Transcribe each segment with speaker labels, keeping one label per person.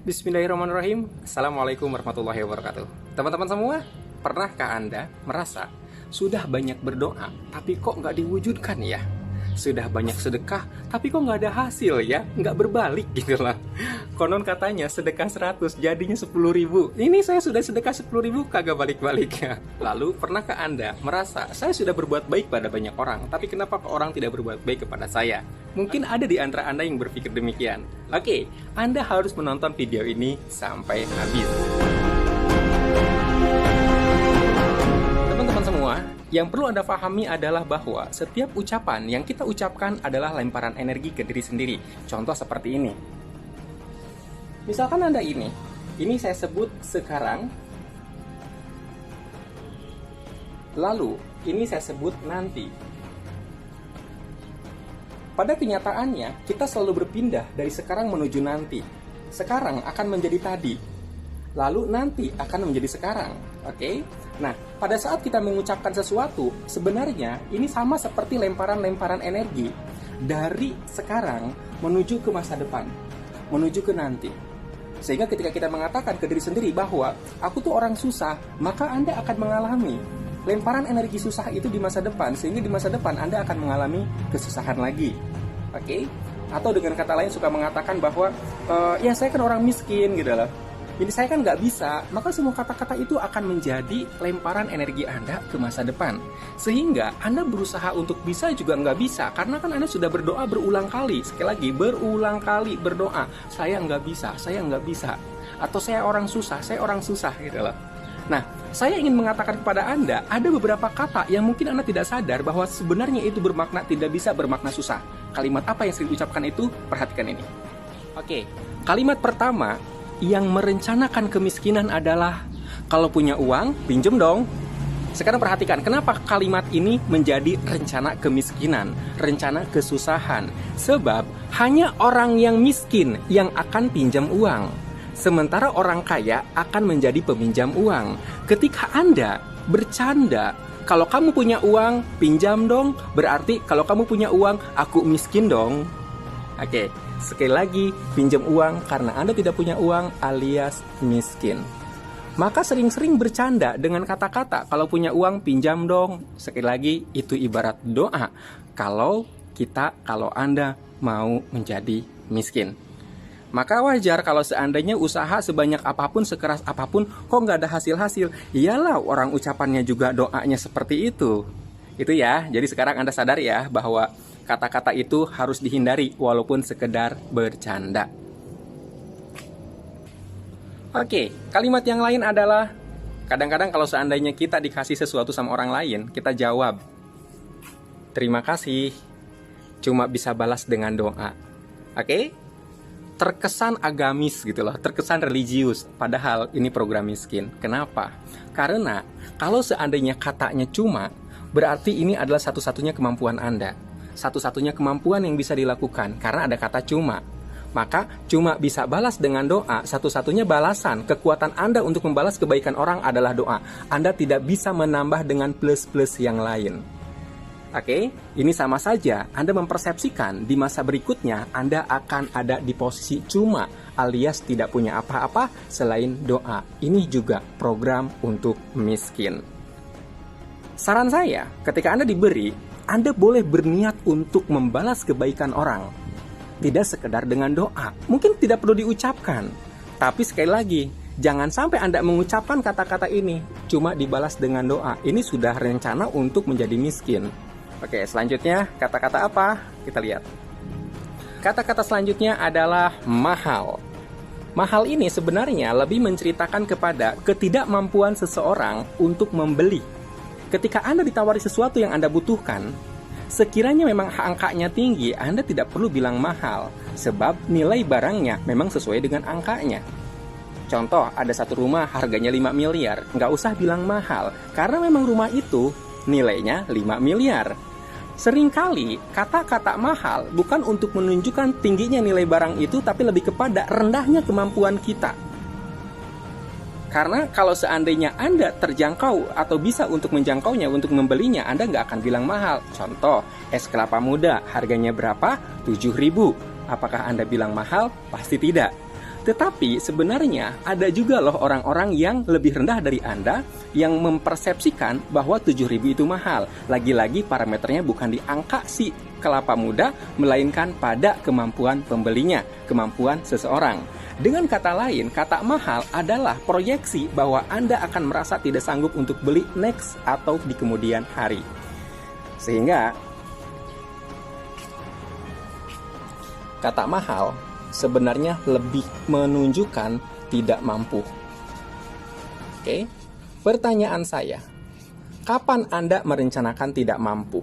Speaker 1: Bismillahirrahmanirrahim. Assalamualaikum warahmatullahi wabarakatuh. Teman-teman semua, pernahkah Anda merasa sudah banyak berdoa, tapi kok nggak diwujudkan ya? Sudah banyak sedekah, tapi kok nggak ada hasil ya? Nggak berbalik gitu lah. Konon katanya sedekah 100 jadinya 10.000. Ini saya sudah sedekah 10.000 kagak balik-balik ya. Lalu pernahkah Anda merasa saya sudah berbuat baik pada banyak orang, tapi kenapa orang tidak berbuat baik kepada saya? Mungkin ada di antara Anda yang berpikir demikian. Oke, Anda harus menonton video ini sampai habis. Teman-teman semua, yang perlu Anda pahami adalah bahwa setiap ucapan yang kita ucapkan adalah lemparan energi ke diri sendiri. Contoh seperti ini. Misalkan Anda ini saya sebut sekarang, lalu ini saya sebut nanti. Pada kenyataannya, kita selalu berpindah dari sekarang menuju nanti. Sekarang akan menjadi tadi, lalu nanti akan menjadi sekarang. Oke? Nah, pada saat kita mengucapkan sesuatu, sebenarnya ini sama seperti lemparan-lemparan energi dari sekarang menuju ke masa depan, menuju ke nanti. Sehingga ketika kita mengatakan ke diri sendiri bahwa aku tuh orang susah, maka Anda akan mengalami lemparan energi susah itu di masa depan, sehingga di masa depan Anda akan mengalami kesusahan lagi. Oke? Atau dengan kata lain suka mengatakan bahwa ya saya kan orang miskin gitu loh. Jadi saya kan nggak bisa, maka semua kata-kata itu akan menjadi lemparan energi Anda ke masa depan. Sehingga Anda berusaha untuk bisa juga nggak bisa, karena kan Anda sudah berdoa berulang kali. Sekali lagi, berulang kali berdoa, saya nggak bisa, saya nggak bisa. Atau saya orang susah gitu loh. Nah, saya ingin mengatakan kepada Anda, ada beberapa kata yang mungkin Anda tidak sadar bahwa sebenarnya itu bermakna tidak bisa, bermakna susah. Kalimat apa yang sering diucapkan itu? Perhatikan ini. Oke, kalimat pertama yang merencanakan kemiskinan adalah kalau punya uang, pinjem dong. Sekarang perhatikan, kenapa kalimat ini menjadi rencana kemiskinan, rencana kesusahan? Sebab hanya orang yang miskin yang akan pinjam uang, sementara orang kaya akan menjadi peminjam uang. Ketika Anda bercanda, kalau kamu punya uang, pinjam dong, berarti kalau kamu punya uang, aku miskin dong. Oke, sekali lagi, pinjam uang karena Anda tidak punya uang alias miskin. Maka sering-sering bercanda dengan kata-kata kalau punya uang pinjam dong. Sekali lagi, itu ibarat doa kalau Anda mau menjadi miskin. Maka wajar kalau seandainya usaha sebanyak apapun, sekeras apapun, kok nggak ada hasil-hasil. Iyalah, orang ucapannya juga doanya seperti itu. Itu ya, jadi sekarang Anda sadar ya bahwa kata-kata itu harus dihindari walaupun sekedar bercanda. Oke, kalimat yang lain adalah kadang-kadang kalau seandainya kita dikasih sesuatu sama orang lain, kita jawab, terima kasih, cuma bisa balas dengan doa. Oke? Terkesan agamis gitu loh, terkesan religius, padahal ini program miskin. Kenapa? Karena kalau seandainya katanya cuma, berarti ini adalah satu-satunya kemampuan Anda. Satu-satunya kemampuan yang bisa dilakukan karena ada kata cuma. Maka cuma bisa balas dengan doa. Satu-satunya balasan kekuatan Anda untuk membalas kebaikan orang adalah doa. Anda tidak bisa menambah dengan plus-plus yang lain. Oke, ini sama saja Anda mempersepsikan di masa berikutnya Anda akan ada di posisi cuma alias tidak punya apa-apa selain doa. Ini juga program untuk miskin. Saran saya, ketika Anda diberi, Anda boleh berniat untuk membalas kebaikan orang. Tidak sekedar dengan doa. Mungkin tidak perlu diucapkan. Tapi sekali lagi, jangan sampai Anda mengucapkan kata-kata ini cuma dibalas dengan doa. Ini sudah rencana untuk menjadi miskin. Oke, selanjutnya kata-kata apa? Kita lihat. Kata-kata selanjutnya adalah mahal. Mahal ini sebenarnya lebih menceritakan kepada ketidakmampuan seseorang untuk membeli. Ketika Anda ditawari sesuatu yang Anda butuhkan, sekiranya memang angkanya tinggi, Anda tidak perlu bilang mahal, sebab nilai barangnya memang sesuai dengan angkanya. Contoh, ada satu rumah harganya 5 miliar, nggak usah bilang mahal, karena memang rumah itu nilainya 5 miliar. Seringkali kata-kata mahal bukan untuk menunjukkan tingginya nilai barang itu, tapi lebih kepada rendahnya kemampuan kita. Karena kalau seandainya Anda terjangkau atau bisa untuk menjangkaunya, untuk membelinya, Anda nggak akan bilang mahal. Contoh, es kelapa muda harganya berapa? 7.000. Apakah Anda bilang mahal? Pasti tidak. Tetapi sebenarnya ada juga loh orang-orang yang lebih rendah dari Anda yang mempersepsikan bahwa 7.000 itu mahal. Lagi-lagi parameternya bukan di angka si kelapa muda, melainkan pada kemampuan pembelinya, kemampuan seseorang. Dengan kata lain, kata mahal adalah proyeksi bahwa Anda akan merasa tidak sanggup untuk beli next atau di kemudian hari. Sehingga kata mahal sebenarnya lebih menunjukkan tidak mampu. Oke, pertanyaan saya, kapan Anda merencanakan tidak mampu?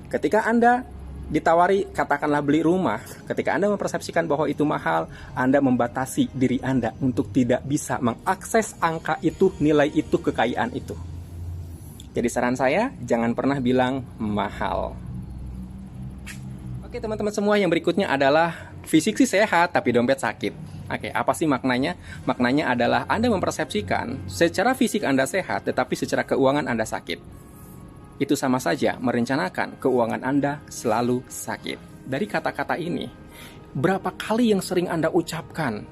Speaker 1: Ketika Anda ditawari, katakanlah beli rumah, ketika Anda mempersepsikan bahwa itu mahal, Anda membatasi diri Anda untuk tidak bisa mengakses angka itu, nilai itu, kekayaan itu. Jadi saran saya, jangan pernah bilang mahal. Oke teman-teman semua, yang berikutnya adalah fisik sih sehat tapi dompet sakit. Oke, apa sih maknanya? Maknanya adalah Anda mempersepsikan secara fisik Anda sehat tetapi secara keuangan Anda sakit. Itu sama saja merencanakan keuangan Anda selalu sakit. Dari kata-kata ini, berapa kali yang sering Anda ucapkan?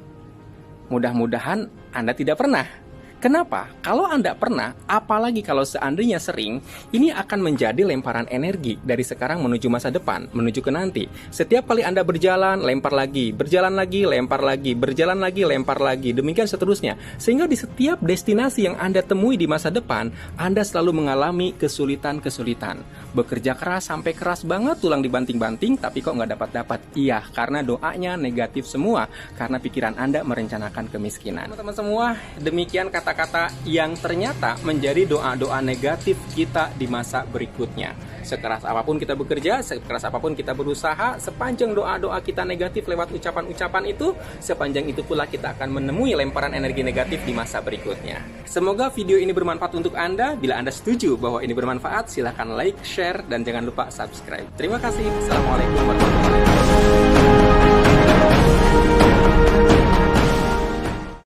Speaker 1: Mudah-mudahan Anda tidak pernah. Kenapa? Kalau Anda pernah, apalagi kalau seandainya sering, ini akan menjadi lemparan energi dari sekarang menuju masa depan, menuju ke nanti. Setiap kali Anda berjalan, lempar lagi, berjalan lagi, lempar lagi, berjalan lagi, lempar lagi, demikian seterusnya. Sehingga di setiap destinasi yang Anda temui di masa depan, Anda selalu mengalami kesulitan-kesulitan. Bekerja keras sampai keras banget, tulang dibanting-banting, tapi kok nggak dapat-dapat. Iya, karena doanya negatif semua, karena pikiran Anda merencanakan kemiskinan. Teman-teman semua, demikian kata-kata yang ternyata menjadi doa-doa negatif kita di masa berikutnya. Sekeras apapun kita bekerja, sekeras apapun kita berusaha, sepanjang doa-doa kita negatif lewat ucapan-ucapan itu, sepanjang itu pula kita akan menemui lemparan energi negatif di masa berikutnya. Semoga video ini bermanfaat untuk Anda. Bila Anda setuju bahwa ini bermanfaat, silahkan like, share, dan jangan lupa subscribe. Terima kasih. Assalamualaikum warahmatullahi wabarakatuh.